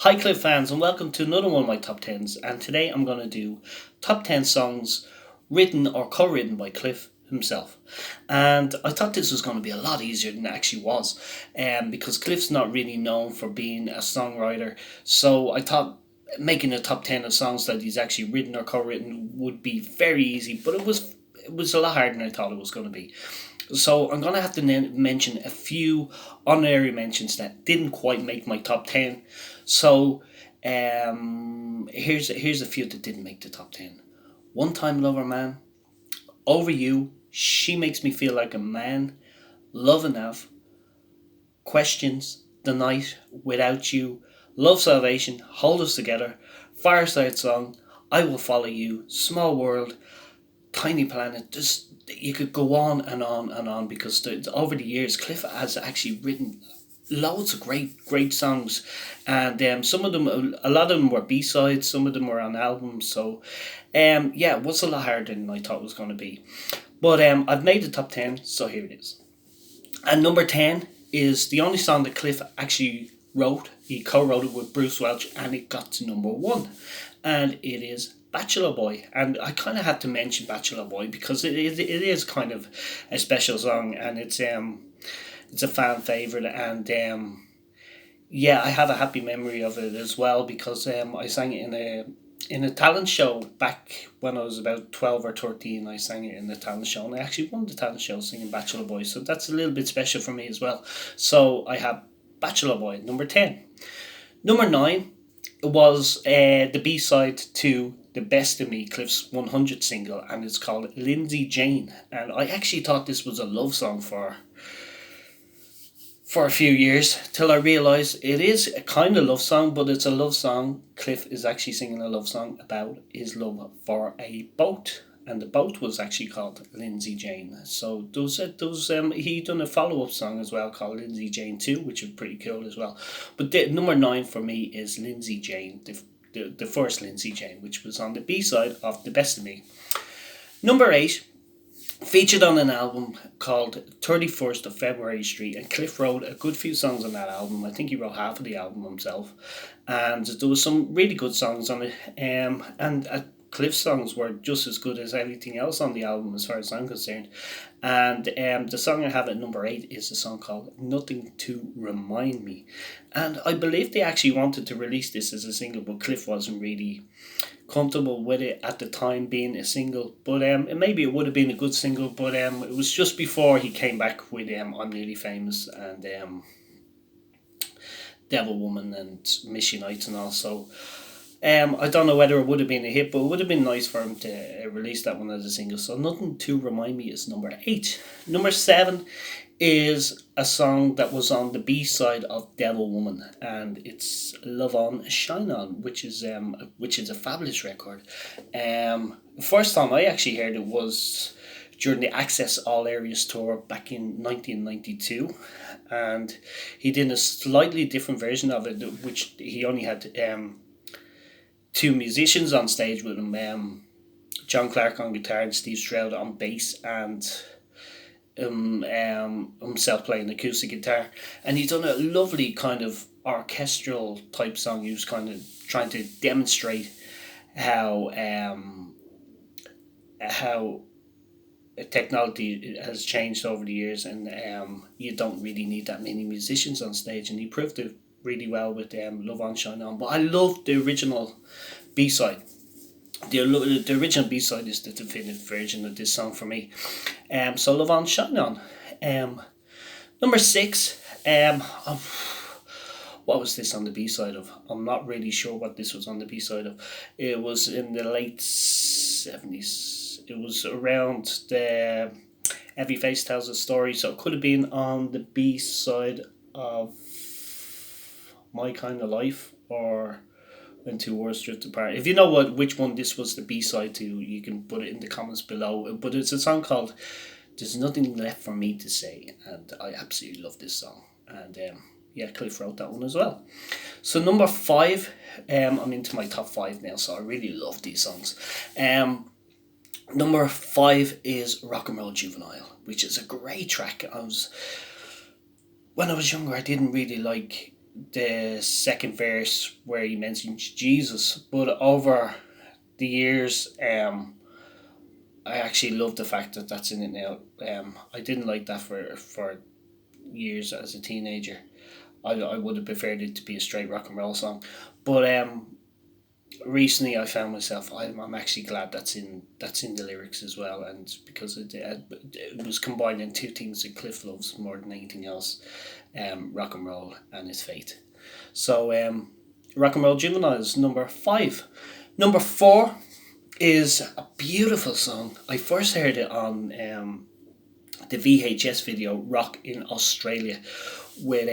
Hi Cliff fans and welcome to another one of my top 10s, and today I'm going to do top 10 songs written or co-written by Cliff himself. And I thought this was going to be a lot easier than it actually was, because Cliff's not really known for being a songwriter, so I thought making a top 10 of songs that he's actually written or co-written would be very easy, but it was a lot harder than I thought it was going to be. So I'm gonna have to mention a few honorary mentions that didn't quite make my top 10. So here's a few that didn't make the top 10. One Time Lover Man, Over You, She Makes Me Feel Like a Man, Love Enough, Questions, The Night, Without You, Love Salvation, Hold Us Together, Fireside Song, I Will Follow You, Small World, Tiny Planet. Just you could go on and on and on because over the years Cliff has actually written loads of great songs, and some of them, a lot of them were b-sides, some of them were on albums. So yeah, it was a lot harder than I thought it was going to be, but I've made the top 10, so here it is. And number 10 is the only song that Cliff actually wrote. He co-wrote it with Bruce Welch, and it got to number 1, and it is Bachelor Boy. And I kind of had to mention Bachelor Boy because it is kind of a special song, and it's a fan favorite. And yeah, I have a happy memory of it as well because I sang it in a talent show back when I was about 12 or 13. I sang it in the talent show, and I actually won the talent show singing Bachelor Boy, so that's a little bit special for me as well. So I have Bachelor Boy number 10. Number 9 was the B-side to The Best of Me, Cliff's 100 single, and it's called Lindsay Jane. And I actually thought this was a love song for a few years till I realised it is a kind of love song, but it's a love song. Cliff is actually singing a love song about his love for a boat, and the boat was actually called Lindsay Jane. So he done a follow up song as well called Lindsay Jane 2, which is pretty cool as well. But number 9 for me is Lindsay Jane, the first Lindsay Jane, which was on the B side of The Best of Me. Number 8, featured on an album called 31st of February Street, and Cliff wrote a good few songs on that album. I think he wrote half of the album himself, and there was some really good songs on it. And Cliff's songs were just as good as anything else on the album as far as I'm concerned. And the song I have at number 8 is a song called Nothing to Remind Me. And I believe they actually wanted to release this as a single, but Cliff wasn't really comfortable with it at the time being a single. But maybe it would have been a good single, but it was just before he came back with I'm Nearly Famous and Devil Woman and Miss Unites and all. So I don't know whether it would have been a hit, but it would have been nice for him to release that one as a single. So Nothing to Remind Me is number 8. Number 7 is a song that was on the B side of Devil Woman, and it's Love On Shine On, which is a fabulous record. The first time I actually heard it was during the Access All Areas tour back in 1992, and he did a slightly different version of it, which he only had two musicians on stage with him, John Clark on guitar and Steve Stroud on bass, and himself playing acoustic guitar. And he's done a lovely kind of orchestral type song. He was kind of trying to demonstrate how technology has changed over the years, and you don't really need that many musicians on stage, and he proved it really well with Love On Shine On. But I love the original B-side. The original B-side is the definitive version of this song for me. So Love On Shine On. Number 6, what was this on the B-side of? I'm not really sure what this was on the B-side of. It was in the late 70s. It was around the Every Face Tells a Story, so it could have been on the B-side of My Kind of Life or When Two Worlds Drift Apart. If you know which one this was the B-side to, you can put it in the comments below. But it's a song called There's Nothing Left for Me to Say, and I absolutely love this song. And yeah, Cliff wrote that one as well. So number 5, I'm into my top 5 now, so I really love these songs. Number 5 is Rock and Roll Juvenile, which is a great track. When I was younger, I didn't really like the second verse where he mentions Jesus, but over the years, I actually love the fact that that's in it now. I didn't like that for years as a teenager. I would have preferred it to be a straight rock and roll song, but recently I found myself I'm actually glad that's in the lyrics as well, and because it was combining two things that Cliff loves more than anything else, rock and roll and his faith. So Rock and Roll Juveniles number 5. Number 4 is a beautiful song. I first heard it on the VHS video Rock in Australia with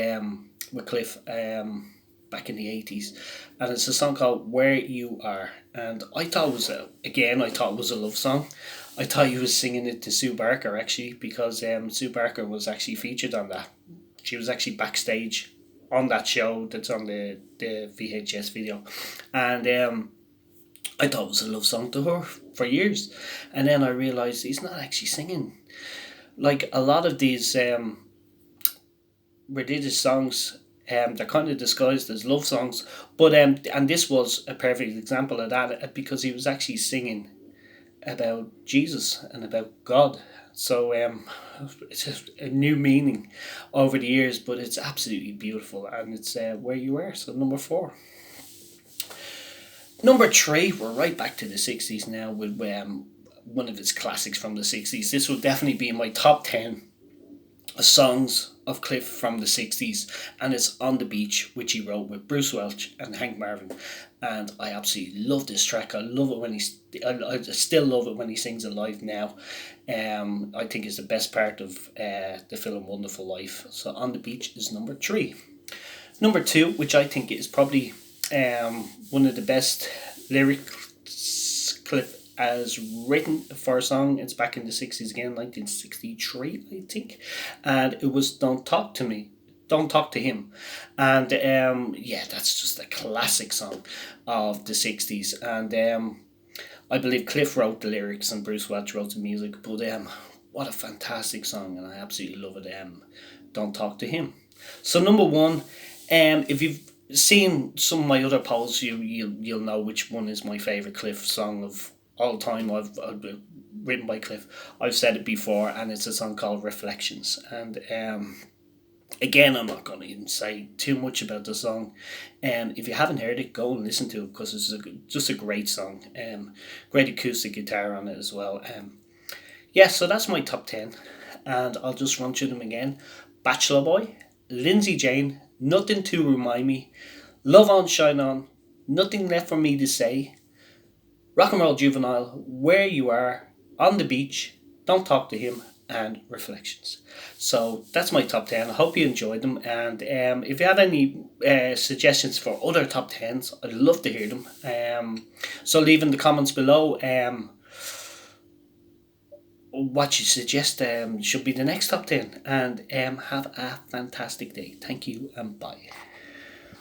Cliff back in the 80s, and it's a song called Where You Are, and I thought it was a love song. I thought he was singing it to Sue Barker actually, because Sue Barker was actually featured on that. She was actually backstage on that show that's on the VHS video, and I thought it was a love song to her for years, and then I realised he's not actually singing. Like a lot of these religious songs, they're kind of disguised as love songs, but and this was a perfect example of that, because he was actually singing about Jesus and about God. So it's just a new meaning over the years, but it's absolutely beautiful, and it's Where You Are. So number 4. Number 3, we're right back to the 60s now with one of his classics from the 60s. This will definitely be in my top 10 songs of Cliff from the 60s, and it's On the Beach, which he wrote with Bruce Welch and Hank Marvin, and I absolutely love this track. I love it when I still love it when he sings it live now. I think it's the best part of the film Wonderful Life. So On the Beach is number 3. Number 2, which I think is probably one of the best lyrics Cliff has written for a song. It's back in the 60s again, 1963 I think, and it was Don't Talk to Me, Don't Talk to Him. And that's just a classic song of the 60s, and I believe Cliff wrote the lyrics and Bruce Welch wrote the music, but what a fantastic song, and I absolutely love it. Don't Talk to Him. So number 1, if you've seen some of my other polls, you'll know which one is my favourite Cliff song of all time. I've written by Cliff. I've said it before, and it's a song called Reflections. And again, I'm not going to even say too much about the song. If you haven't heard it, go and listen to it, because it's just a great song. Great acoustic guitar on it as well. So that's my top 10, and I'll just run through them again. Bachelor Boy, Lindsay Jane, Nothing to Remind Me, Love On Shine On, Nothing Left For Me to Say, Rock and Roll Juvenile, Where You Are, On the Beach, Don't Talk to Him, and Reflections. So that's my top 10. I hope you enjoyed them, and if you have any suggestions for other top 10s, I'd love to hear them. So leave in the comments below what you suggest should be the next top 10, and have a fantastic day. Thank you, and bye.